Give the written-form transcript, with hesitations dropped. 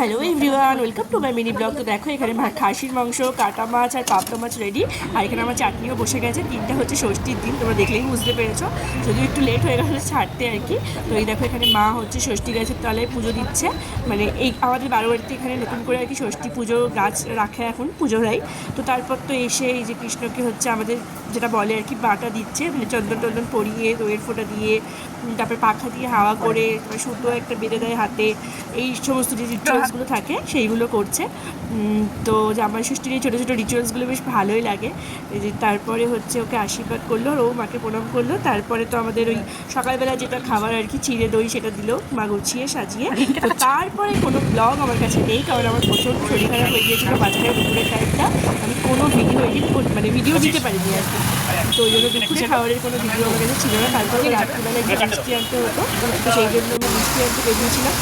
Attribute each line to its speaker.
Speaker 1: Hello everyone, welcome to my mini blog. তো দেখো এখানে খাসির মাংস, কাটা মাছ আর পাবদা মাছ রেডি। আর এখানে আমার চাটনিও বসে গেছে। দিনটা হচ্ছে ষষ্ঠীর দিন, তোমরা দেখলেই বুঝতে পেরেছো, যদিও একটু লেট হয়ে গেলো ছাড়তে আর কি। তো এই দেখো এখানে মা হচ্ছে ষষ্ঠী গাছের তলায় পুজো দিচ্ছে। মানে এই আমাদের বারোয়ারিতে এখানে নতুন করে আর কি ষষ্ঠী পুজো গাছ রাখে এখন পুজো হয়। তো তারপর তো এসে এই যে কৃষ্ণকে হচ্ছে আমাদের যেটা বলে আর কি বাটা দিচ্ছে, মানে চন্দন টন্দন পরিয়ে দইয়ের ফোঁটা দিয়ে, তারপরে পাখা দিয়ে হাওয়া করে সুতো একটা বেঁধে দেয় হাতে। এই সমস্ত যে রিচুয়ালসগুলো থাকে সেইগুলো করছে। তো জামাই ষষ্ঠীর এই ছোটো ছোটো রিচুয়ালসগুলো বেশ ভালোই লাগে। এই যে তারপরে হচ্ছে ওকে আশীর্বাদ করলো আর ও মাকে প্রণাম করলো। তারপরে তো আমাদের ওই সকালবেলা যেটা খাবার আর কি চিড়ে দই সেটা দিল মা গুছিয়ে সাজিয়ে। তো তারপরে কোনো ব্লগ আমার কাছে নেই, কারণ আমার প্রচুর শরীর খারাপ হয়ে গিয়েছিলো মাঝখানে দুপুরের টাইমটা। আমি কোনো ভিডিও এডিট মানে ভিডিও দিতে পারিনি আর কি। তো ওই জন্য দুপুরে খাবারের কোনো ভিডিও আমার কাছে ছিল না। তারপরে রাত্রিবেলা একটু মিষ্টি আনতে হতো, তো সেই জন্য আমি মিষ্টি আনতে বেরিয়েছিলাম।